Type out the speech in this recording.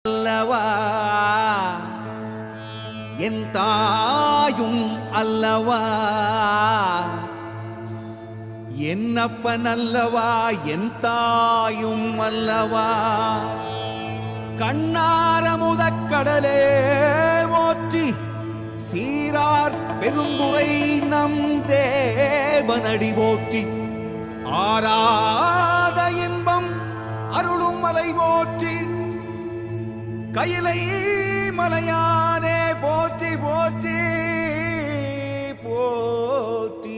அல்லவா என் தாயும் அல்லவா என்னப்பன் அல்லவா என் தாயும் அல்லவா கண்ணார முதக்கடலே போற்றி சீரார் பெருந்துரை நம் தேவனடி போற்றி ஆராத இன்பம் அருளும் மலை போற்றி கையிலை மலையானே போற்றி போற்றி போற்றி